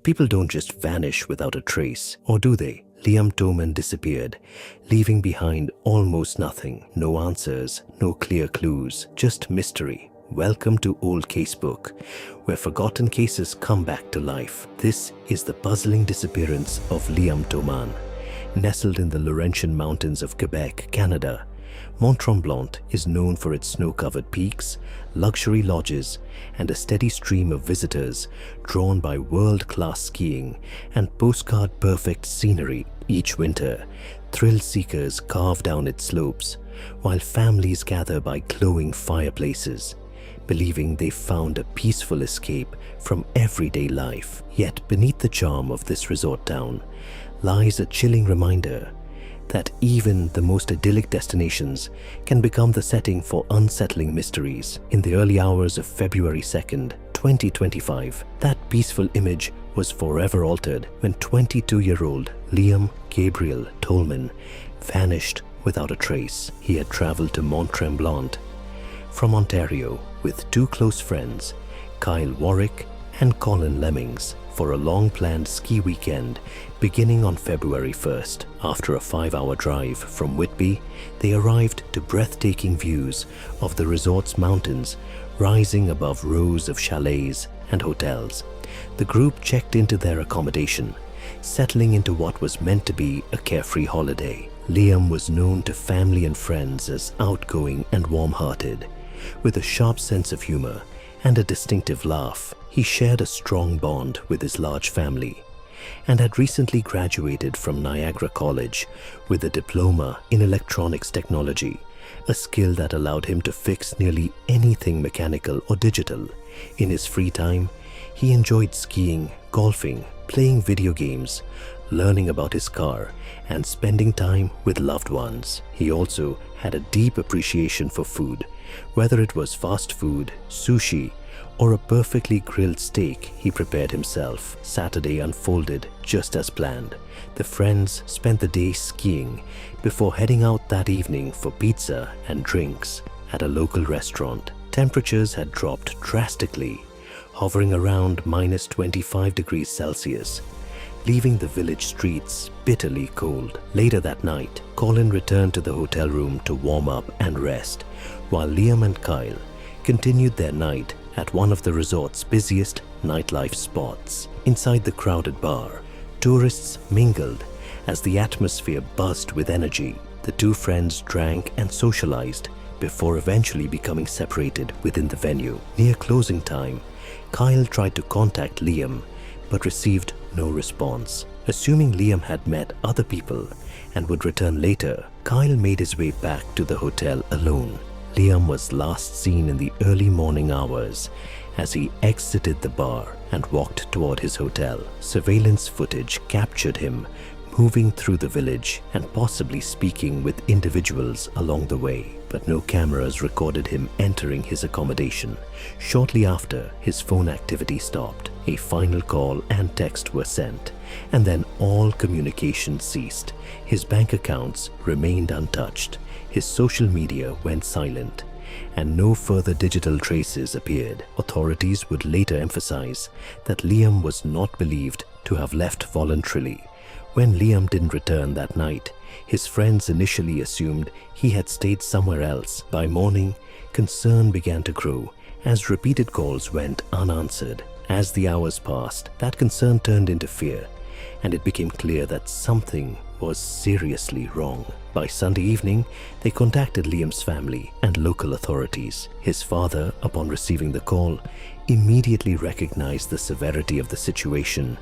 People don't just vanish without a trace, or do they? Liam Toman disappeared, leaving behind almost nothing. No answers, no clear clues, just mystery. Welcome to Old Casebook, where forgotten cases come back to life. This is the puzzling disappearance of Liam Toman. Nestled in the Laurentian Mountains of Quebec, Canada, Mont Tremblant is known for its snow-covered peaks, luxury lodges, and a steady stream of visitors drawn by world-class skiing and postcard-perfect scenery. Each winter, thrill seekers carve down its slopes, while families gather by glowing fireplaces, believing they've found a peaceful escape from everyday life. Yet beneath the charm of this resort town lies a chilling reminder that even the most idyllic destinations can become the setting for unsettling mysteries. In the early hours of February 2nd, 2025, that peaceful image was forever altered when 22-year-old Liam Gabriel Toman vanished without a trace. He had traveled to Mont Tremblant from Ontario with two close friends, Kyle Warwick and Colin Lemmings, for a long-planned ski weekend beginning on February 1st. After a 5-hour drive from Whitby, they arrived to breathtaking views of the resort's mountains rising above rows of chalets and hotels. The group checked into their accommodation, settling into what was meant to be a carefree holiday. Liam was known to family and friends as outgoing and warm-hearted, with a sharp sense of humor and a distinctive laugh. He shared a strong bond with his large family and had recently graduated from Niagara College with a diploma in electronics technology, a skill that allowed him to fix nearly anything mechanical or digital. In his free time, he enjoyed skiing, golfing, playing video games, learning about his car, and spending time with loved ones. He also had a deep appreciation for food, whether it was fast food, sushi, or a perfectly grilled steak he prepared himself. Saturday unfolded just as planned. The friends spent the day skiing before heading out that evening for pizza and drinks at a local restaurant. Temperatures had dropped drastically, hovering around minus 25 degrees Celsius, leaving the village streets bitterly cold. Later that night, Colin returned to the hotel room to warm up and rest, while Liam and Kyle continued their night at one of the resort's busiest nightlife spots. Inside the crowded bar, tourists mingled as the atmosphere buzzed with energy. The two friends drank and socialized before eventually becoming separated within the venue. Near closing time, Kyle tried to contact Liam but received no response. Assuming Liam had met other people and would return later, Kyle made his way back to the hotel alone. Liam was last seen in the early morning hours as he exited the bar and walked toward his hotel. Surveillance footage captured him moving through the village and possibly speaking with individuals along the way, but no cameras recorded him entering his accommodation. Shortly after, his phone activity stopped. A final call and text were sent, and then all communication ceased. His bank accounts remained untouched. His social media went silent, and no further digital traces appeared. Authorities would later emphasize that Liam was not believed to have left voluntarily. When Liam didn't return that night, his friends initially assumed he had stayed somewhere else. By morning, concern began to grow as repeated calls went unanswered. As the hours passed, that concern turned into fear, and it became clear that something was seriously wrong. By Sunday evening, they contacted Liam's family and local authorities. His father, upon receiving the call, immediately recognized the severity of the situation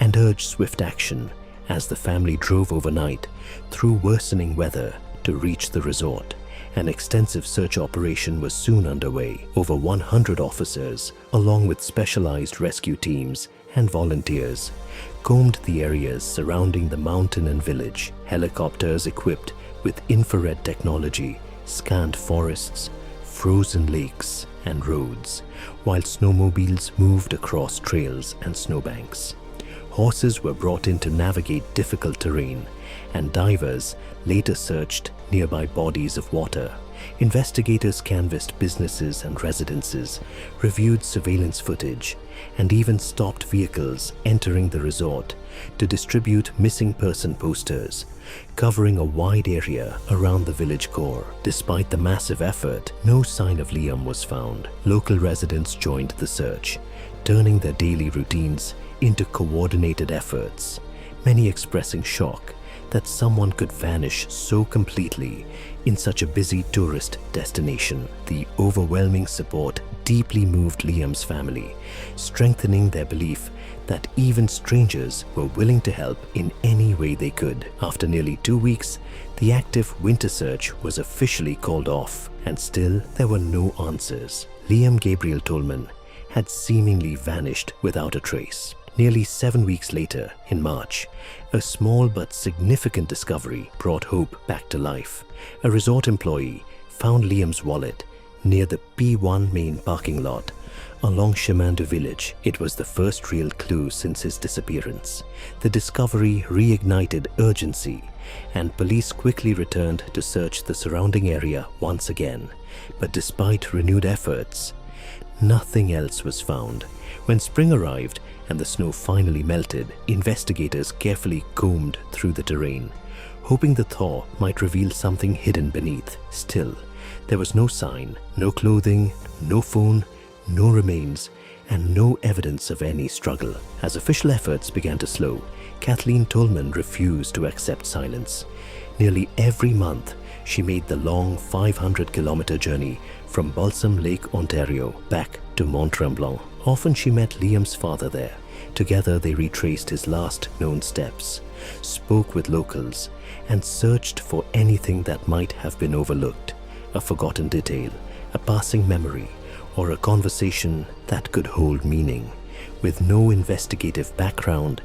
and urged swift action as the family drove overnight through worsening weather to reach the resort. An extensive search operation was soon underway. Over 100 officers, along with specialized rescue teams and volunteers, combed the areas surrounding the mountain and village. Helicopters equipped with infrared technology scanned forests, frozen lakes, and roads, while snowmobiles moved across trails and snowbanks. Horses were brought in to navigate difficult terrain, and divers later searched nearby bodies of water. Investigators canvassed businesses and residences, reviewed surveillance footage, and even stopped vehicles entering the resort to distribute missing person posters, covering a wide area around the village core. Despite the massive effort, no sign of Liam was found. Local residents joined the search, turning their daily routines into coordinated efforts, many expressing shock that someone could vanish so completely in such a busy tourist destination. The overwhelming support deeply moved Liam's family, strengthening their belief that even strangers were willing to help in any way they could. After nearly 2 weeks, the active winter search was officially called off, and still there were no answers. Liam Gabriel Toman had seemingly vanished without a trace. Nearly 7 weeks later, in March, a small but significant discovery brought hope back to life. A resort employee found Liam's wallet near the P1 main parking lot along Chemin du Village. It was the first real clue since his disappearance. The discovery reignited urgency, and police quickly returned to search the surrounding area once again. But despite renewed efforts, nothing else was found. When spring arrived and the snow finally melted, investigators carefully combed through the terrain, hoping the thaw might reveal something hidden beneath. Still, there was no sign, no clothing, no phone, no remains, and no evidence of any struggle. As official efforts began to slow, Kathleen Toman refused to accept silence. Nearly every month, she made the long 500-kilometer journey from Balsam Lake, Ontario, back to Mont-Tremblant. Often she met Liam's father there. Together they retraced his last known steps, spoke with locals, and searched for anything that might have been overlooked, a forgotten detail, a passing memory, or a conversation that could hold meaning. With no investigative background,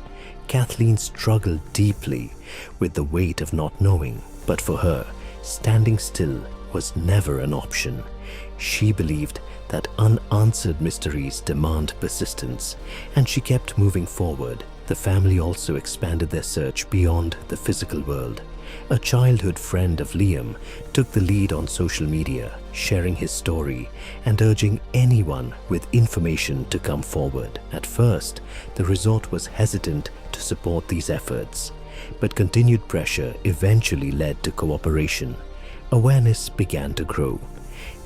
Kathleen struggled deeply with the weight of not knowing. But for her, standing still was never an option. She believed that unanswered mysteries demand persistence, and she kept moving forward. The family also expanded their search beyond the physical world. A childhood friend of Liam took the lead on social media, sharing his story and urging anyone with information to come forward. At first, the resort was hesitant to support these efforts, but continued pressure eventually led to cooperation. Awareness began to grow.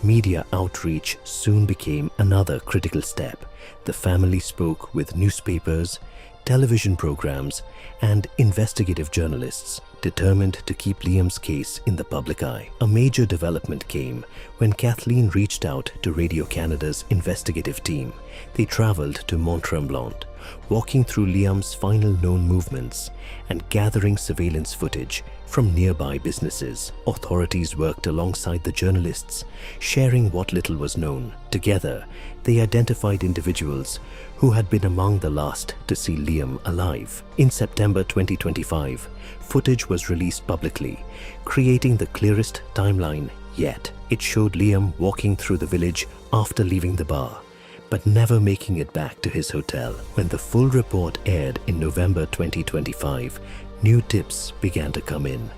Media outreach soon became another critical step. The family spoke with newspapers, television programs, and investigative journalists, determined to keep Liam's case in the public eye. A major development came when Kathleen reached out to Radio Canada's investigative team. They traveled to Mont-Tremblant, walking through Liam's final known movements and gathering surveillance footage from nearby businesses. Authorities worked alongside the journalists, sharing what little was known. Together, they identified individuals who had been among the last to see Liam alive. In September 2025, footage was released publicly, creating the clearest timeline yet. It showed Liam walking through the village after leaving the bar, but never making it back to his hotel. When the full report aired in November 2025, new tips began to come in.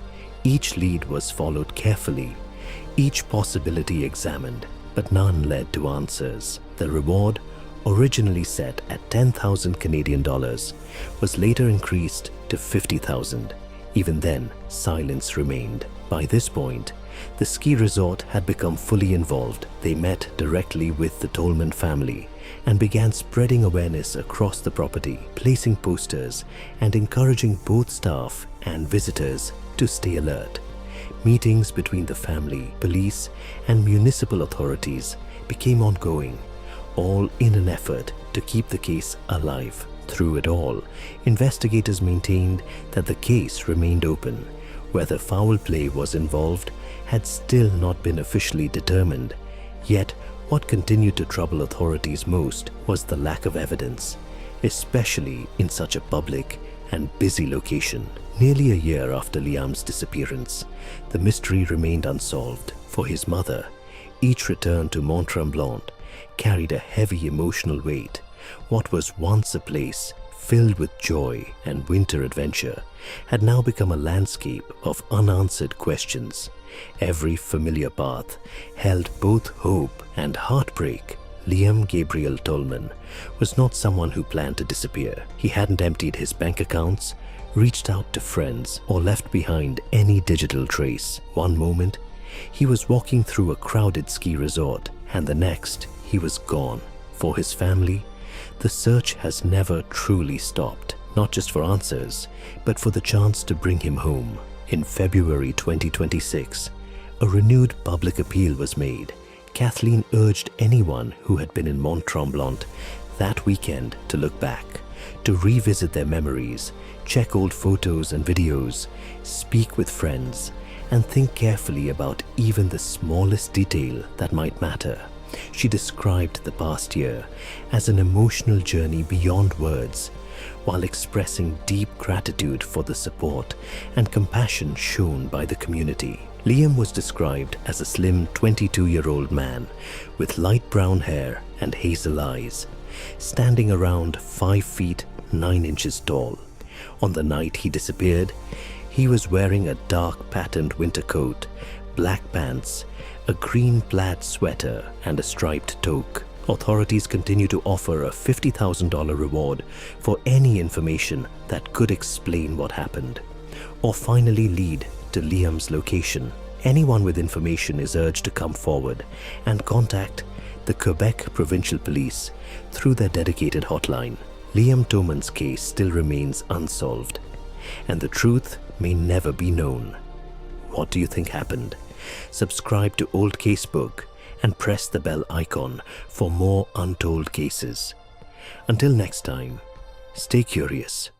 Each lead was followed carefully, each possibility examined, but none led to answers. The reward, originally set at 10,000 Canadian dollars, was later increased to 50,000. Even then, silence remained. By this point, the ski resort had become fully involved. They met directly with the Toman family and began spreading awareness across the property, placing posters and encouraging both staff and visitors to stay alert. Meetings between the family, police, and municipal authorities became ongoing, all in an effort to keep the case alive. Through it all, investigators maintained that the case remained open. Whether foul play was involved had still not been officially determined. Yet, what continued to trouble authorities most was the lack of evidence, especially in such a public and busy location. Nearly a year after Liam's disappearance, the mystery remained unsolved. For his mother, each return to Mont-Tremblant carried a heavy emotional weight. What was once a place filled with joy and winter adventure had now become a landscape of unanswered questions. Every familiar path held both hope and heartbreak. Liam Gabriel Toman was not someone who planned to disappear. He hadn't emptied his bank accounts, reached out to friends, or left behind any digital trace. One moment, he was walking through a crowded ski resort, and the next, he was gone. For his family, the search has never truly stopped, not just for answers, but for the chance to bring him home. In February 2026, a renewed public appeal was made. Kathleen urged anyone who had been in Mont Tremblant that weekend to look back, to revisit their memories, check old photos and videos, speak with friends, and think carefully about even the smallest detail that might matter. She described the past year as an emotional journey beyond words, while expressing deep gratitude for the support and compassion shown by the community. Liam was described as a slim 22-year-old man with light brown hair and hazel eyes, standing around 5 feet 9 inches tall. On the night he disappeared, he was wearing a dark patterned winter coat, black pants, a green plaid sweater, and a striped toque. Authorities continue to offer a $50,000 reward for any information that could explain what happened, or finally lead to Liam's location. Anyone with information is urged to come forward and contact the Quebec Provincial Police through their dedicated hotline. Liam Toman's case still remains unsolved, and the truth may never be known. What do you think happened? Subscribe to Old Casebook and press the bell icon for more untold cases. Until next time, stay curious.